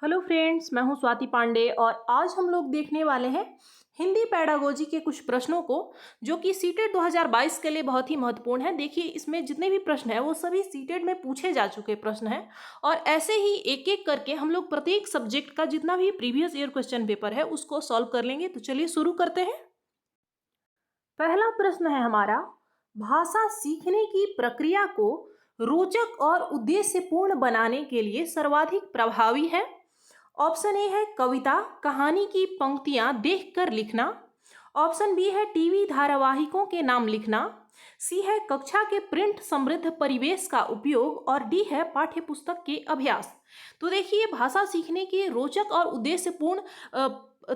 Hello friends, मैं हूं स्वाति पांडे और आज हम लोग देखने वाले हैं हिंदी पेडागोजी के कुछ प्रश्नों को जो कि सीटेट 2022 के लिए बहुत ही महत्वपूर्ण है। देखिए, इसमें जितने भी प्रश्न हैं वो सभी सीटेट में पूछे जा चुके प्रश्न हैं और ऐसे ही एक एक करके हम लोग प्रत्येक सब्जेक्ट का जितना भी प्रीवियस ईयर क्वेश्चन पेपर है उसको सॉल्व कर लेंगे। तो चलिए शुरू करते हैं। पहला प्रश्न है हमारा, भाषा सीखने की प्रक्रिया को रोचक और उद्देश्यपूर्ण बनाने के लिए सर्वाधिक प्रभावी है। ऑप्शन ए है कविता कहानी की पंक्तियां देखकर लिखना। ऑप्शन बी है टीवी धारावाहिकों के नाम लिखना। सी है कक्षा के प्रिंट समृद्ध परिवेश का उपयोग और डी है पाठ्यपुस्तक के अभ्यास। तो देखिए, भाषा सीखने के रोचक और उद्देश्यपूर्ण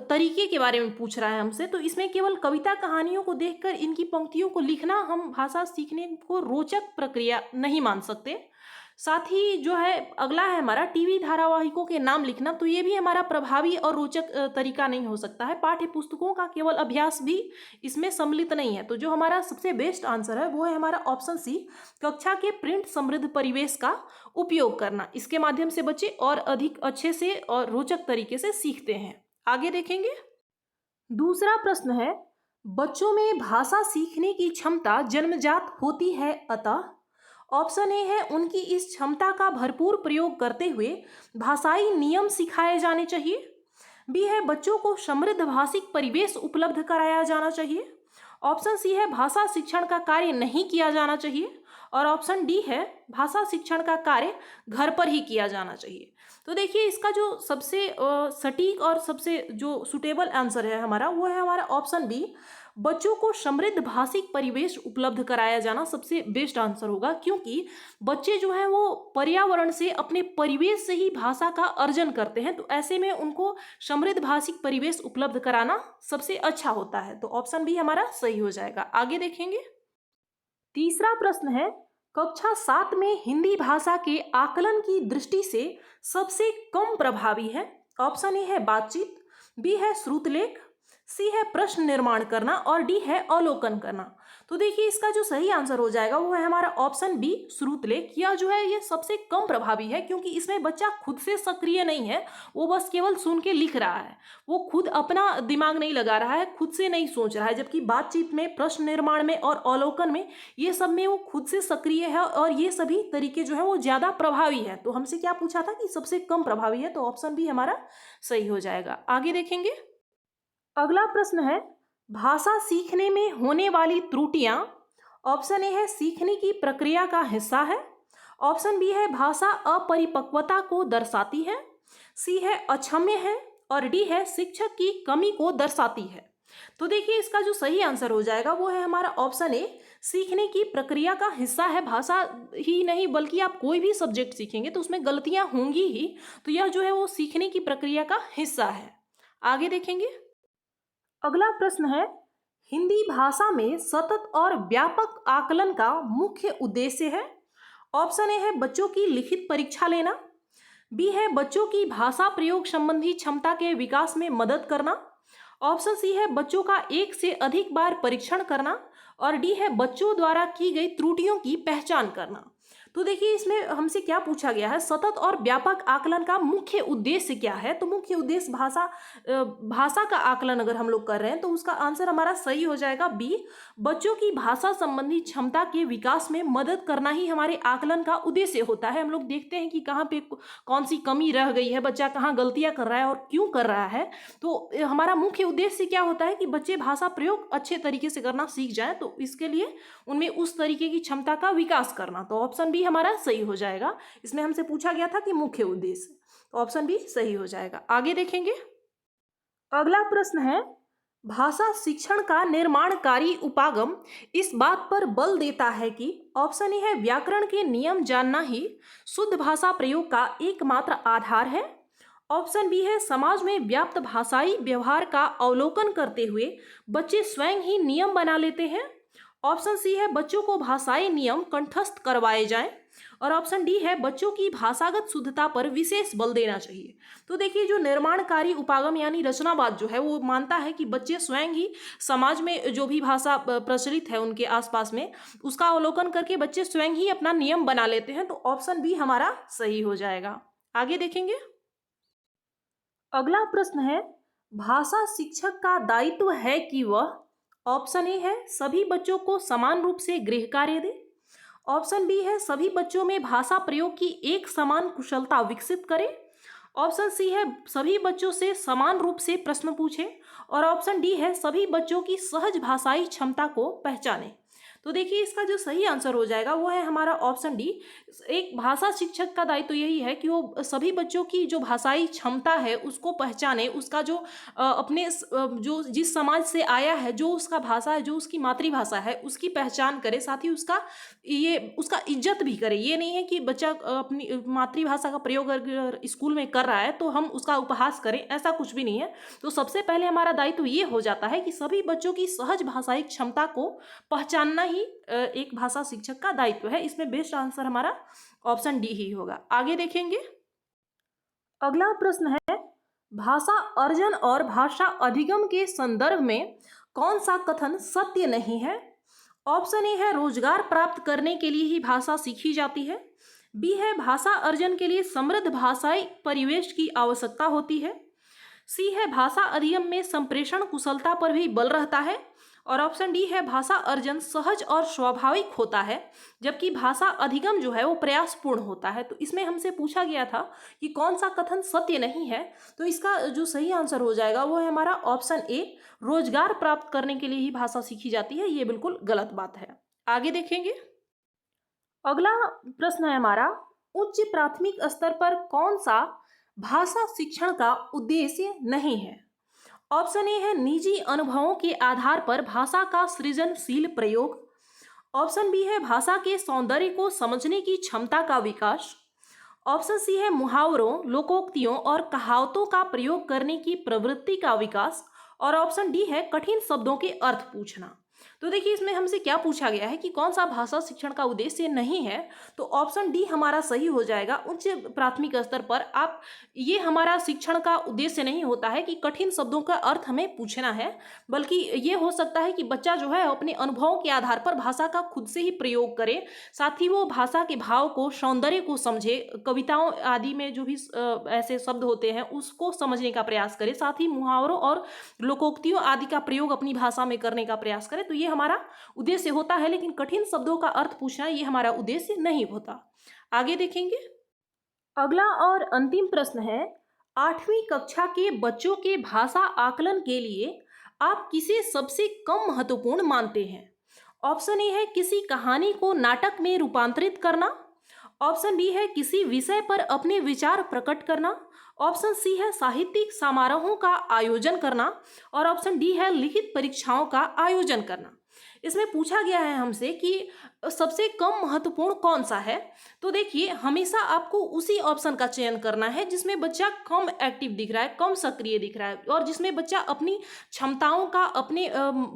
तरीके के बारे में पूछ रहा है हमसे। तो इसमें केवल कविता कहानियों को देखकर इनकी पंक्तियों को लिखना हम भाषा सीखने को रोचक प्रक्रिया नहीं मान सकते। साथ ही जो है अगला है हमारा टीवी धारावाहिकों के नाम लिखना। तो ये भी हमारा प्रभावी और रोचक तरीका नहीं हो सकता है। पाठ्य पुस्तकों का केवल अभ्यास भी इसमें सम्मिलित नहीं है। तो जो हमारा सबसे बेस्ट आंसर है वो है हमारा ऑप्शन सी, कक्षा के प्रिंट समृद्ध परिवेश का उपयोग करना। इसके माध्यम से बच्चे और अधिक अच्छे से और रोचक तरीके से सीखते हैं। आगे देखेंगे। दूसरा प्रश्न है, बच्चों में भाषा सीखने की क्षमता जन्मजात होती है, अतः ऑप्शन ए है उनकी इस क्षमता का भरपूर प्रयोग करते हुए भाषाई नियम सिखाए जाने चाहिए। बी है बच्चों को समृद्ध भाषिक परिवेश उपलब्ध कराया जाना चाहिए। ऑप्शन सी है भाषा शिक्षण का कार्य नहीं किया जाना चाहिए और ऑप्शन डी है भाषा शिक्षण का कार्य घर पर ही किया जाना चाहिए। तो देखिए, इसका जो सबसे सटीक और सबसे जो सुटेबल आंसर है हमारा वो है हमारा ऑप्शन बी, बच्चों को समृद्ध भाषिक परिवेश उपलब्ध कराया जाना सबसे बेस्ट आंसर होगा। क्योंकि बच्चे जो है वो पर्यावरण से, अपने परिवेश से ही भाषा का अर्जन करते हैं। तो ऐसे में उनको समृद्ध भाषिक परिवेश उपलब्ध कराना सबसे अच्छा होता है। तो ऑप्शन बी हमारा सही हो जाएगा। आगे देखेंगे। तीसरा प्रश्न है, कक्षा 7 में हिंदी भाषा के आकलन की दृष्टि से सबसे कम प्रभावी है। ऑप्शन ए है बातचीत, बी है श्रुतलेख, सी है प्रश्न निर्माण करना और डी है अवलोकन करना। तो देखिए, इसका जो सही आंसर हो जाएगा वो है हमारा ऑप्शन बी, श्रुतलेख। यह जो है ये सबसे कम प्रभावी है क्योंकि इसमें बच्चा खुद से सक्रिय नहीं है, वो बस केवल सुन के लिख रहा है। वो खुद अपना दिमाग नहीं लगा रहा है, खुद से नहीं सोच रहा है। जबकि बातचीत में, प्रश्न निर्माण में और अवलोकन में, ये सब में वो खुद से सक्रिय है और ये सभी तरीके जो है वो ज्यादा प्रभावी है। तो हमसे क्या पूछा था कि सबसे कम प्रभावी है, तो ऑप्शन बी हमारा सही हो जाएगा। आगे देखेंगे। अगला प्रश्न है, भाषा सीखने में होने वाली त्रुटियां। ऑप्शन ए है सीखने की प्रक्रिया का हिस्सा है। ऑप्शन बी है भाषा अपरिपक्वता को दर्शाती है। सी है अक्षम्य है और डी है शिक्षक की कमी को दर्शाती है। तो देखिए, इसका जो सही आंसर हो जाएगा वो है हमारा ऑप्शन ए, सीखने की प्रक्रिया का हिस्सा है। भाषा ही नहीं बल्कि आप कोई भी सब्जेक्ट सीखेंगे तो उसमें गलतियां होंगी ही। तो यह जो है वो सीखने की प्रक्रिया का हिस्सा है। आगे देखेंगे। अगला प्रश्न है, हिंदी भाषा में सतत और व्यापक आकलन का मुख्य उद्देश्य है। ऑप्शन ए है बच्चों की लिखित परीक्षा लेना, बी है बच्चों की भाषा प्रयोग संबंधी क्षमता के विकास में मदद करना, ऑप्शन सी है बच्चों का एक से अधिक बार परीक्षण करना और डी है बच्चों द्वारा की गई त्रुटियों की पहचान करना। तो देखिए, इसमें हमसे क्या पूछा गया है, सतत और व्यापक आकलन का मुख्य उद्देश्य क्या है। तो मुख्य उद्देश्य भाषा का आकलन अगर हम लोग कर रहे हैं तो उसका आंसर हमारा सही हो जाएगा बी, बच्चों की भाषा संबंधी क्षमता के विकास में मदद करना ही हमारे आकलन का उद्देश्य होता है। हम लोग देखते हैं कि कहाँ पे कौन सी कमी रह गई है, बच्चा कहाँ गलतियां कर रहा है और क्यों कर रहा है। तो हमारा मुख्य उद्देश्य क्या होता है कि बच्चे भाषा प्रयोग अच्छे तरीके से करना सीख जाएं। तो इसके लिए उनमें उस तरीके की क्षमता का विकास करना। तो ऑप्शन बी हमारा सही हो जाएगा। इसमें हमसे पूछा गया था कि मुख्य उद्देश्य, तो ऑप्शन बी सही हो जाएगा। आगे देखेंगे। अगला प्रश्न है, भाषा शिक्षण का निर्माणकारी उपागम इस बात पर बल देता है कि ऑप्शन ए है व्याकरण के नियम जानना ही शुद्ध भाषा प्रयोग का एकमात्र आधार है। ऑप्शन बी है समाज में व्याप्त भाषाई व्यवहार का अवलोकन करते हुए बच्चे स्वयं ही नियम बना लेते हैं। ऑप्शन सी है बच्चों को भाषाई नियम कंठस्थ करवाए जाएं और ऑप्शन डी है बच्चों की भाषागत शुद्धता पर विशेष बल देना चाहिए। तो देखिए, जो निर्माणकारी उपागम यानी रचनावाद जो है वो मानता है कि बच्चे स्वयं ही समाज में जो भी भाषा प्रचलित है उनके आसपास में उसका अवलोकन करके बच्चे स्वयं ही अपना नियम बना लेते हैं। तो ऑप्शन बी हमारा सही हो जाएगा। आगे देखेंगे। अगला प्रश्न है, भाषा शिक्षक का दायित्व है कि वह, ऑप्शन ए है सभी बच्चों को समान रूप से गृह कार्य दे, ऑप्शन बी है सभी बच्चों में भाषा प्रयोग की एक समान कुशलता विकसित करे, ऑप्शन सी है सभी बच्चों से समान रूप से प्रश्न पूछे, और ऑप्शन डी है सभी बच्चों की सहज भाषाई क्षमता को पहचाने। तो देखिए इसका जो सही आंसर हो जाएगा वो है हमारा ऑप्शन डी। एक भाषा शिक्षक का दायित्व यही है कि वो सभी बच्चों की जो भाषाई क्षमता है उसको पहचाने, उसका जो जो जिस समाज से आया है, जो उसका भाषा है, जो उसकी मातृभाषा है उसकी पहचान करे, साथ ही उसका इज्जत भी करे। ये नहीं है कि बच्चा अपनी मातृभाषा का प्रयोग अगर स्कूल में कर रहा है तो हम उसका उपहास करें, ऐसा कुछ भी नहीं है। तो सबसे पहले हमारा दायित्व ये हो जाता है कि सभी बच्चों की सहज भाषाई क्षमता को पहचानना ही एक भाषा शिक्षक का दायित्व है। इसमें बेस्ट आंसर हमारा ऑप्शन डी ही होगा। आगे देखेंगे, अगला प्रश्न है, भाषा अर्जन और भाषा अधिगम के संदर्भ में कौन सा कथन सत्य नहीं है? ऑप्शन ए है रोजगार प्राप्त करने के लिए ही भाषा सीखी जाती है, बी है भाषा अर्जन के लिए समृद्ध भाषाई परिवेश की आवश्यकता होती है, सी है भाषा अधिगम में संप्रेषण कुशलता पर भी बल रहता है, और ऑप्शन डी है भाषा अर्जन सहज और स्वाभाविक होता है जबकि भाषा अधिगम जो है वो प्रयासपूर्ण होता है। तो इसमें हमसे पूछा गया था कि कौन सा कथन सत्य नहीं है, तो इसका जो सही आंसर हो जाएगा वो है हमारा ऑप्शन ए, रोजगार प्राप्त करने के लिए ही भाषा सीखी जाती है। ये बिल्कुल गलत बात है। आगे देखेंगे, अगला प्रश्न है हमारा, उच्च प्राथमिक स्तर पर कौन सा भाषा शिक्षण का उद्देश्य नहीं है? ऑप्शन ए है निजी अनुभवों के आधार पर भाषा का सृजनशील प्रयोग, ऑप्शन बी है भाषा के सौंदर्य को समझने की क्षमता का विकास, ऑप्शन सी है मुहावरों, लोकोक्तियों और कहावतों का प्रयोग करने की प्रवृत्ति का विकास, और ऑप्शन डी है कठिन शब्दों के अर्थ पूछना। तो देखिए इसमें हमसे क्या पूछा गया है कि कौन सा भाषा शिक्षण का उद्देश्य नहीं है, तो ऑप्शन डी हमारा सही हो जाएगा। उच्च प्राथमिक स्तर पर ये हमारा शिक्षण का उद्देश्य नहीं होता है कि कठिन शब्दों का अर्थ हमें पूछना है, बल्कि ये हो सकता है कि बच्चा जो है अपने अनुभवों के आधार पर भाषा का खुद से ही प्रयोग करे, साथ ही वो भाषा के भाव को, सौंदर्य को समझे, कविताओं आदि में जो भी ऐसे शब्द होते हैं उसको समझने का प्रयास करे, साथ ही मुहावरों और लोकोक्तियों आदि का प्रयोग अपनी भाषा में करने का प्रयास करे। तो ये हमारा उद्देश्य होता है, लेकिन कठिन शब्दों का अर्थ पूछना ये हमारा उद्देश्य नहीं होता। आगे देखेंगे, अगला और अंतिम प्रश्न है, 8वीं कक्षा के बच्चों के भाषा आकलन के लिए आप किसे सबसे कम महत्वपूर्ण मानते हैं? ऑप्शन ए है किसी कहानी को नाटक में रूपांतरित करना, ऑप्शन बी है किसी विषय पर अपने विचार प्रकट करना, ऑप्शन सी है साहित्यिक समारोहों का आयोजन करना, और ऑप्शन डी है लिखित परीक्षाओं का आयोजन करना। इसमें पूछा गया है हमसे कि सबसे कम महत्वपूर्ण कौन सा है, तो देखिए हमेशा आपको उसी ऑप्शन का चयन करना है जिसमें बच्चा कम एक्टिव दिख रहा है, कम सक्रिय दिख रहा है, और जिसमें बच्चा अपनी क्षमताओं का, अपने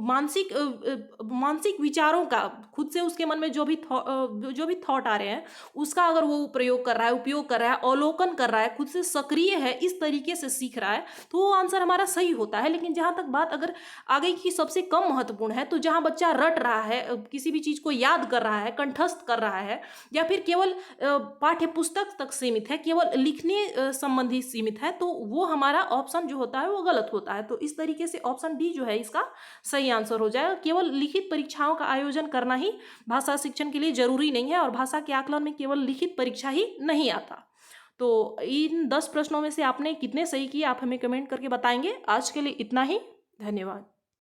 मानसिक विचारों का, खुद से उसके मन में जो भी थॉट आ रहे हैं उसका अगर वो प्रयोग कर रहा है, उपयोग कर रहा है, अवलोकन कर रहा है, खुद से सक्रिय है, इस तरीके से सीख रहा है, तो वो आंसर हमारा सही होता है। लेकिन जहाँ तक बात अगर आ गई कि सबसे कम महत्वपूर्ण है, तो जहाँ बच्चा रट रहा है, किसी भी चीज को याद कर रहा है, कंठस्थ कर रहा है, या फिर केवल पाठ्य पुस्तक तक सीमित है, केवल लिखने संबंधी सीमित है, तो वो हमारा ऑप्शन जो होता है वो गलत होता है। तो इस तरीके से ऑप्शन डी जो है इसका सही आंसर हो जाएगा। केवल लिखित परीक्षाओं का आयोजन करना ही भाषा शिक्षण के लिए जरूरी नहीं है, और भाषा के आकलन में केवल लिखित परीक्षा ही नहीं आता। तो इन 10 प्रश्नों में से आपने कितने सही किए आप हमें कमेंट करके बताएंगे। आज के लिए इतना ही, धन्यवाद।